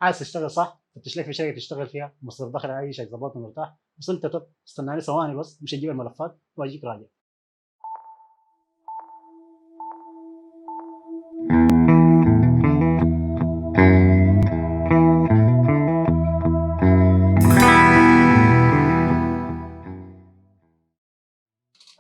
عايز تشتغل صح فتش لك في شركه تشتغل فيها مصدر دخل عايشك ظبطت مرتاح. وصلت استناني ثواني بس مش اجيب الملفات واجيك راجع.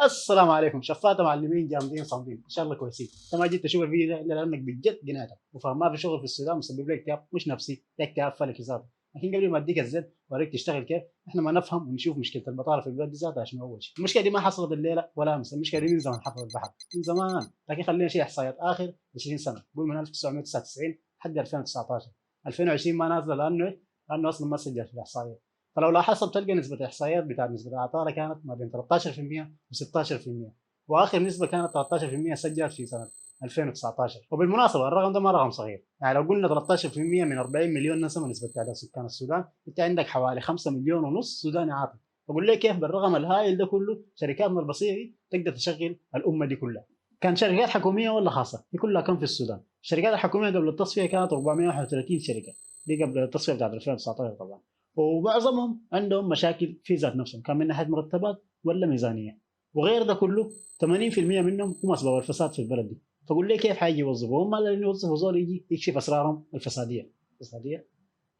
السلام عليكم شفاته معلمين جامدين صامدين ان شاء الله كويسين. انت ما جيت تشوف الفيديو ده الا لانك بجد جنيتك وفاهم ما في شغل في السودان مسبب لك اكتئاب مش نفسي، ده اكتئاب فلكي ذاته. لكن قبل ما اديك الزد واوريك تشتغل كيف احنا ما نفهم ونشوف مشكله البطاله في البلد دي ذاتها شنو. اول شيء المشكله دي ما حصلت الليله ولا امس، المشكله دي من زمان حفر البحر من زمان. لكن خلينا نشيل احصائيات اخر 20 سنه، قول من 1999 لحد 2019. 2020 ما نازله لانه اصلا ما سجل في الاحصائيات. فلو لاحظت بتلقى نسبه الاحصائيات بتاعت نسبه العطاله كانت ما بين 13% و16%، واخر نسبه كانت 13% سجلت في سنه 2019. وبالمناسبه الرقم ده ما رقم صغير، يعني لو قلنا 13% من 40 مليون نسمه نسبه تعداد سكان السودان، انت عندك حوالي 5 مليون ونص سوداني عاطل. بقول لك كيف بالرقم الهائل ده كله شركاتنا البسيطه دي تقدر تشغل الامه دي كلها. كان شركات حكوميه ولا خاصه دي كلها كم في السودان؟ الشركات الحكوميه قبل التصفيه كانت 431 شركه، دي قبل التصفيه بتاعت 2019 طبعا. ومعظمهم عندهم مشاكل في ذات نفسهم، كان من ناحيه مرتبات ولا ميزانيه. وغير ده كله 80% منهم هم اسباب الفساد في البلد دي. فقول لي كيف حيجي يوظفوا هم اللي يوظفوا زول يجي يكشف اسرارهم الفساديه.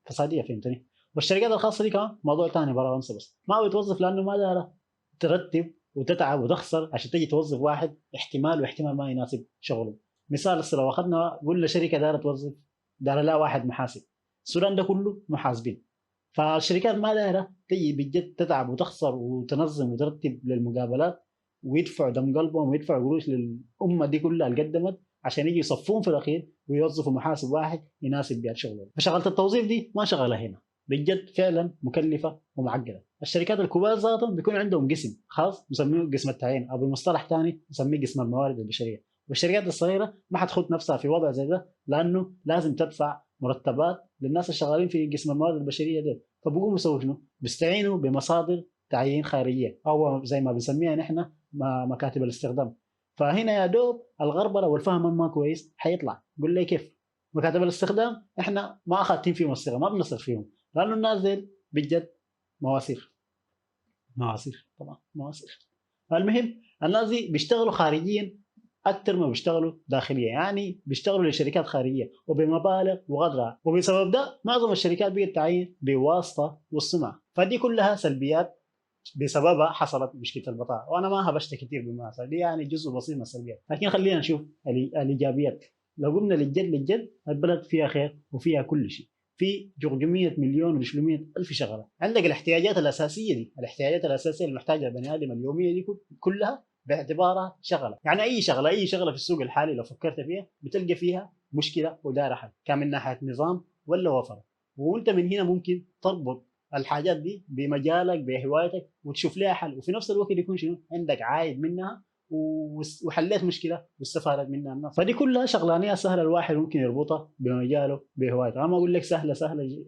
فساديه فهمتني. والشركات الخاصه دي كمان موضوع ثاني برا انسى، بس ما بتوظف لانه ما دارة ترتب وتتعب وتخسر عشان تجي توظف واحد احتمال واحتمال ما يناسب شغله. مثال هسه لو اخذنا قلنا شركه دارة توظف، دار لا واحد محاسب، السودان ده كله محاسبين. فالشركات ما دايره تجي بجد تتعب وتخسر وتنظم وترتب للمقابلات ويدفعوا دم قلبهم ويدفعوا قروش للامه دي كلها اللي قدمت عشان يجي يصفون في الاخير ويوظفوا محاسب واحد يناسب بها شغلهم. فشغله التوظيف دي ما شغله هنا، بجد فعلا مكلفه ومعقده. الشركات الكبار ذاتهم بيكون عندهم قسم خاص نسميه قسم التعيين او بمصطلح ثاني نسميه قسم الموارد البشريه. والشركات الصغيره ما حتخد نفسها في وضع زي ده لانه لازم تدفع مرتبات للناس الشغالين في قسم الموارد البشريه دي. فبقوموا يسووا شنو؟ بيستعينوا بمصادر تعيين خارجيه او زي ما بنسميها نحن مكاتب الاستخدام. فهنا يا دوب الغربله والفهم ما كويس حيطلع. قول لي كيف؟ مكاتب الاستخدام احنا ما اخذتين فيهم الصيغه، ما بنصرف فيهم لانه الناس دي بجد مواسير. مواسير طبعا مواسير. المهم الناس دي بيشتغلوا خارجيا اكثر ما بيشتغلوا داخليا، يعني بيشتغلوا لشركات خارجيه وبمبالغ وغدرها. وبسبب ده معظم الشركات بقت تعين بواسطه والسمعه. فدي كلها سلبيات بسببها حصلت مشكله البطاله. وانا ما هبشت كثير بالمناسبه دي، يعني جزء بسيط من السلبيات. لكن خلينا نشوف الايجابيات. لو قلنا للجد البلد فيها خير وفيها كل شيء، في 400 مليون و300 الف شغله. عندك الاحتياجات الاساسيه دي، الاحتياجات الاساسيه اللي محتاجها البني ادم اليوميه دي كلها باعتبارها شغله. يعني اي شغله في السوق الحالي لو فكرت فيها بتلقى فيها مشكله ودار حل، كان من ناحيه نظام ولا وفره. وانت من هنا ممكن تربط الحاجات دي بمجالك بهوايتك وتشوف لها حل، وفي نفس الوقت يكون شنو عندك عائد منها وحليت مشكله واستفادت منها الناس. فدي كلها شغلانيه سهله الواحد ممكن يربطها بمجاله بهوايته. انا ما اقول لك سهله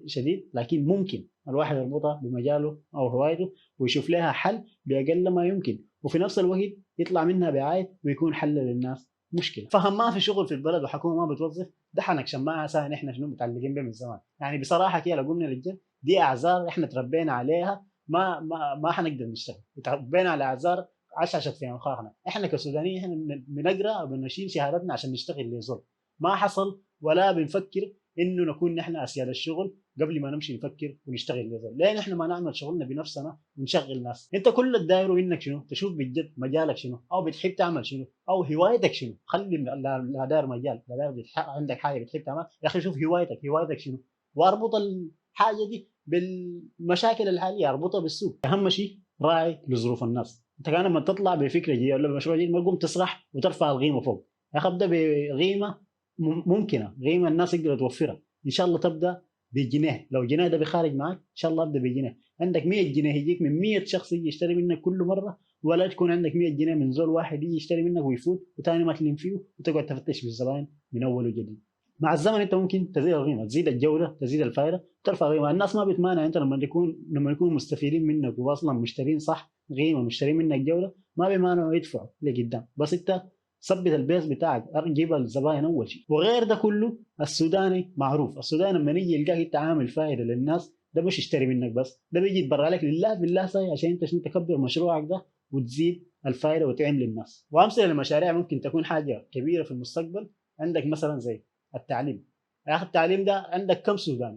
شديد، لكن ممكن الواحد يربطها بمجاله او هوايته ويشوف لها حل باقل ما يمكن، وفي نفس الوقت يطلع منها بعائد ويكون حل للناس مشكله. فهم ما في شغل في البلد وحكومه ما بتوظف، ده حنك شماعه ساعه احنا شنو متعلقين به من زمان. يعني بصراحه كده لو قمنا للجد دي اعذار احنا تربينا عليها، ما حنقدر نشتغل. تربينا على اعذار عشعشت في انخاخنا. احنا كسودانيين احنا بنقرا وبنشيل شهادتنا عشان نشتغل لزول ما حصل، ولا بنفكر انه نكون نحن اسياد الشغل قبل ما نمشي نفكر ونشتغل لزول. ليه نحن ما نعمل شغلنا بنفسنا ونشغل ناس؟ انت كل الدايره انك شنو تشوف بجد مجالك شنو او بتحب تعمل شنو او هوايتك شنو. خلي لا داير مجال لا داير عندك حاجه بتحب تعمل، يا اخي شوف هوايتك شنو واربط الحاجه دي بالمشاكل الحاليه، اربطها بالسوق. اهم شيء راعي لظروف الناس. انت كان لما تطلع بفكره جديده ولا مشروع جديد ما تقوم تسرح وترفع القيمه فوق. يا اخي ابدا بقيمه ممكنه، قيمه الناس يقدروا توفرها. ان شاء الله تبدا بجنيه، لو جنيه ده بخارج معك ان شاء الله ابدا بجنيه. عندك 100 جنيه يجيك من 100 شخص يجي يشتري منك كل مره، ولا تكون عندك 100 جنيه من زول واحد يجي يشتري منك ويفوت وثاني ما تلم فيه وتقعد تفتش في الزباين من اول وجديد. مع الزمن انت ممكن تزيد القيمه، تزيد الجوده، تزيد الفائده، ترفع القيمه. الناس ما بتمانع انت لما يكونوا مستفيدين منك واصلا مشترين صح قيمه، مشترين منك جوده، ما بيمانعوا يدفعوا لقدام. بس انت ثبت البيز بتاعك، جيب الزباين اول شيء. وغير ده كله السوداني معروف، السوداني لما يجي يلقاك انت عامل فائده للناس، ده مش يشتري منك بس، ده بيجي يتبرع لك لله بالله صحيح عشان انت شنو تكبر مشروعك ده وتزيد الفائده وتعين للناس. وامثله للمشاريع ممكن تكون حاجه كبيره في المستقبل، عندك مثلا زي التعليم. يا اخي التعليم ده عندك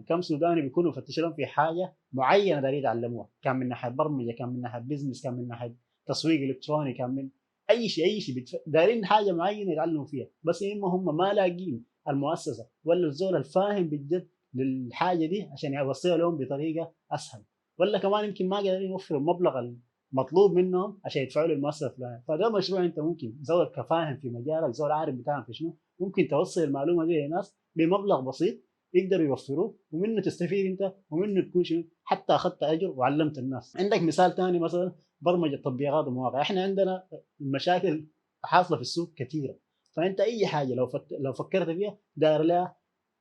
كم سوداني بيكونوا مفتش لهم في حاجه معينه دارين يتعلموها، كان من ناحيه برمجه، كان من ناحيه بزنس، كان من ناحيه تسويق الكتروني، كان من اي شيء دارين حاجه معينه يتعلموا فيها، بس اما هم ما لاقين المؤسسه ولا الزول الفاهم بجد للحاجه دي عشان يوصلها لهم بطريقه اسهل، ولا كمان يمكن ما قادرين يوفروا المبلغ المطلوب منهم عشان يدفعوا للمؤسسه الفلانيه. فده مشروع انت ممكن زول كفاهم في مجالك، زول عارف بتاعهم في شنو، ممكن توصل المعلومه دي للناس بمبلغ بسيط يقدروا يوفروه، ومنه تستفيد انت، ومنه تكون شنو حتى اخذت اجر وعلمت الناس. عندك مثال ثاني مثلا برمجه تطبيقات ومواقع. احنا عندنا المشاكل حاصله في السوق كثيره، فانت اي حاجه لو فكرت فيها داير لها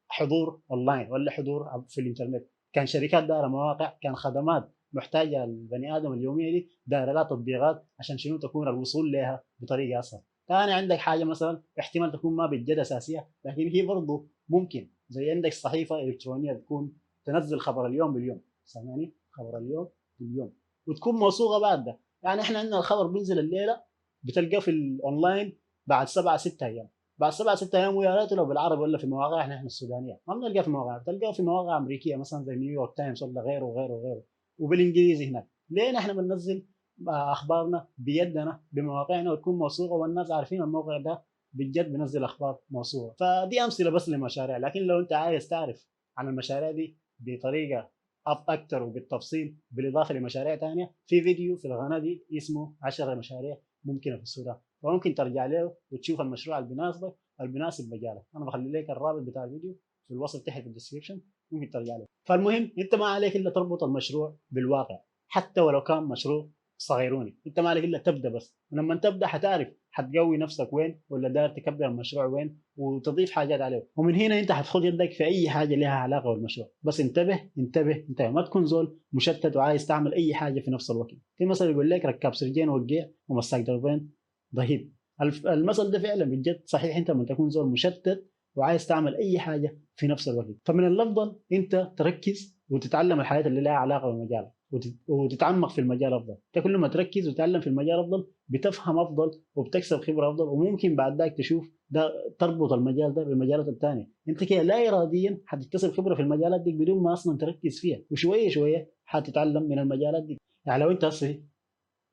حضور اونلاين ولا حضور في الانترنت، كان شركات دايره مواقع، كان خدمات محتاجه البني ادم اليوميه دي دايره لها تطبيقات عشان شنو تكون الوصول لها بطريقه اسهل. ثاني عندك حاجه مثلا احتمال تكون ما بجد اساسيه لكن هي برضه ممكن، زي عندك صحيفه الكترونيه تكون تنزل خبر اليوم باليوم، سامعني، خبر اليوم باليوم، وتكون موثوقه بعد ده. يعني احنا عندنا الخبر بينزل الليله بتلقاه في الاونلاين بعد 7 6 ايام، بعد 7 6 ايام، ويا ريت لو بالعربي ولا في مواقع احنا السودانيه، ما بنلقاه في مواقع، بتلقاه في مواقع امريكيه مثلا زي نيويورك تايمز ولا غيره وغيره وغيره، وبالانجليزي هناك. ليه احنا بننزل اخبارنا بيدنا بمواقعنا وتكون موثوقه والناس عارفين الموقع ده بجد بنزل اخبار موثوقه. فدي امثله بس لمشاريع، لكن لو انت عايز تعرف عن المشاريع دي بطريقه اكثر وبالتفصيل بالاضافه لمشاريع ثانيه، في فيديو في القناه دي اسمه 10 مشاريع ممكنه في السودان، فممكن ترجع له وتشوف المشروع اللي بيناسبك المناسب مجالك. انا بخلي لك الرابط بتاع الفيديو في الوصف تحت في الديسكربشن، ممكن ترجع له. فالمهم انت ما عليك الا تربط المشروع بالواقع، حتى ولو كان مشروع صغيروني، انت ما عليك الا تبدا بس، ولما تبدا حتعرف حتقوي نفسك وين، ولا داير تكبر المشروع وين، وتضيف حاجات عليه. ومن هنا انت حتخد يدك في اي حاجه لها علاقه بالمشروع. بس انتبه انتبه انتبه، ما تكون زول مشتت وعايز تعمل اي حاجه في نفس الوقت. في مثل يقول لك ركاب سرجين وقيع ومساك دربين ضهيب. المثل ده فعلا بجد صحيح، انت لما تكون زول مشتت وعايز تعمل اي حاجه في نفس الوقت، فمن الافضل انت تركز وتتعلم الحاجات اللي لها علاقه بالمجال وتتعمق في المجال افضل. انت كل ما تركز وتتعلم في المجال افضل بتفهم افضل وبتكسب خبره افضل، وممكن بعد ذاك تشوف ده تربط المجال ده بالمجالات الثانيه، انت كده لا اراديا حتكتسب خبره في المجالات دي بدون ما اصلا تركز فيها، وشويه شويه حتتعلم من المجالات دي. يعني لو انت هسه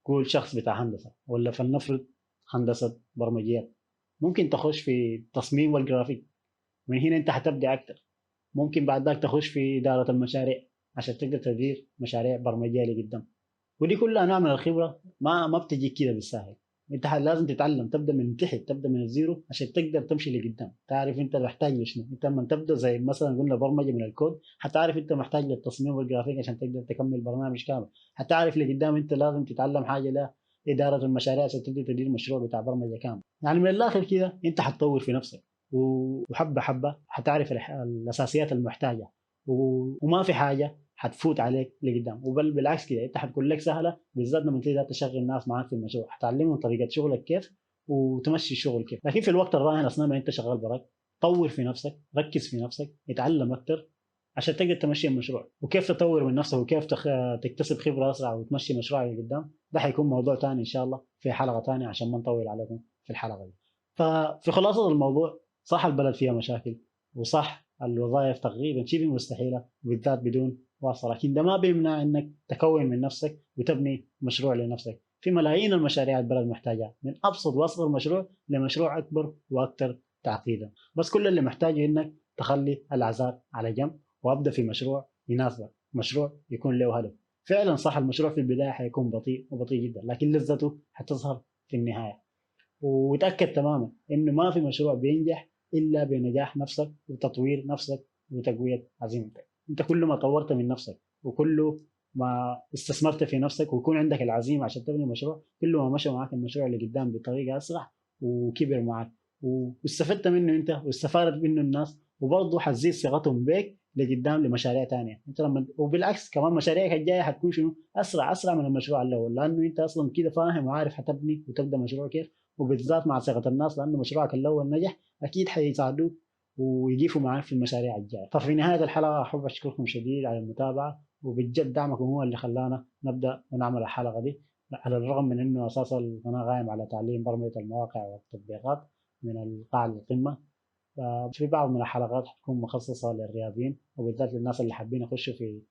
قول شخص بتاع هندسه، ولا فلنفرض هندسه برمجيات، ممكن تخش في التصميم والجرافيك، من هنا انت حتبدا اكتر. ممكن بعد ذاك تخش في اداره المشاريع عشان تقدر تدير مشاريع برمجيه لقدام. ودي كلها انواع من الخبره ما بتجي كده بالساهل، انت لازم تتعلم، تبدا من تحت، تبدا من الزيرو عشان تقدر تمشي لقدام، تعرف انت محتاج لشنو. انت لما تبدا زي مثلا قلنا برمجه من الكود، حتعرف انت محتاج للتصميم والجرافيك عشان تقدر تكمل برنامج كامل، حتعرف لقدام انت لازم تتعلم حاجه لا اداره المشاريع عشان تقدر تدير مشروع بتاع برمجه كامل. يعني من الاخر كده انت حتطور في نفسك، وحبه حبه حتعرف الاساسيات المحتاجه، وما في حاجه حتفوت عليك لقدام، وبل بالعكس كده انت حتكون لك سهله، بالذات لما تقدر تشغل ناس معاك في المشروع، حتعلمهم طريقه شغلك كيف وتمشي الشغل كيف. لكن في الوقت الراهن اثناء ما انت شغال براك، طور في نفسك، ركز في نفسك، اتعلم اكثر عشان تقدر تمشي المشروع. وكيف تطور من نفسك وكيف تكتسب خبره اسرع وتمشي مشروعك لقدام، ده حيكون موضوع ثاني ان شاء الله في حلقه ثانيه عشان ما نطول عليكم في الحلقه دي. ففي خلاصه الموضوع، صح البلد فيها مشاكل، وصح الوظائف تقريبا شبه مستحيله بالذات بدون واسطه، لكن ده ما بيمنع انك تكون من نفسك وتبني مشروع لنفسك. في ملايين المشاريع البلد محتاجها، من ابسط واصغر مشروع لمشروع اكبر واكثر تعقيدا. بس كل اللي محتاجه انك تخلي الاعذار على جنب وابدا في مشروع يناسبك، مشروع يكون له هدف. فعلا صح المشروع في البدايه حيكون بطيء وبطيء جدا، لكن لذته حتظهر في النهايه. وتاكد تماما انه ما في مشروع بينجح الا بنجاح نفسك وتطوير نفسك وتقويه عزيمتك. انت كل ما طورت من نفسك وكل ما استثمرت في نفسك ويكون عندك العزيمه عشان تبني مشروع، كل ما مشى معك المشروع اللي قدام بطريقه اسرع وكبر معك واستفدت منه انت واستفادت منه الناس، وبرضه حتزيد ثقتهم بك لقدام لمشاريع تانية. انت لما وبالعكس كمان مشاريعك الجايه حتكون شنو اسرع من المشروع الاول، لانه انت اصلا كده فاهم وعارف حتبني وتبدا مشروع كيف، وبالذات مع ثقة الناس، لأنه مشروعك الأول نجح أكيد حيساعدوك ويقفوا معاك في المشاريع الجاية. ففي نهاية الحلقة أحب أشكركم شديد على المتابعة، وبجد دعمكم هو اللي خلانا نبدأ ونعمل الحلقة دي، على الرغم من إنه أساس القناة قائم على تعليم برمجة المواقع والتطبيقات من القاع للقمة. في بعض من الحلقات حتكون مخصصة للرياضيين وبالذات للناس اللي حابين يخشوا في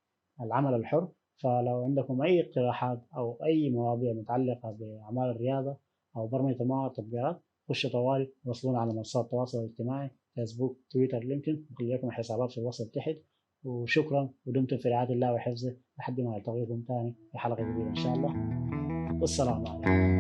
العمل الحر. فلو عندكم أي اقتراحات أو أي مواضيع متعلقة بأعمال الرياضة أو برمجة المواقع والتطبيقات، خشوا طوالي وصلونا على منصات التواصل الاجتماعي فيسبوك تويتر لينكدين، نخلي لكم الحسابات في الوصف تحت. وشكرا ودمتم في رعاية الله وحفظه لحد ما نلتقيكم تاني في حلقة جديدة إن شاء الله، والسلام عليكم.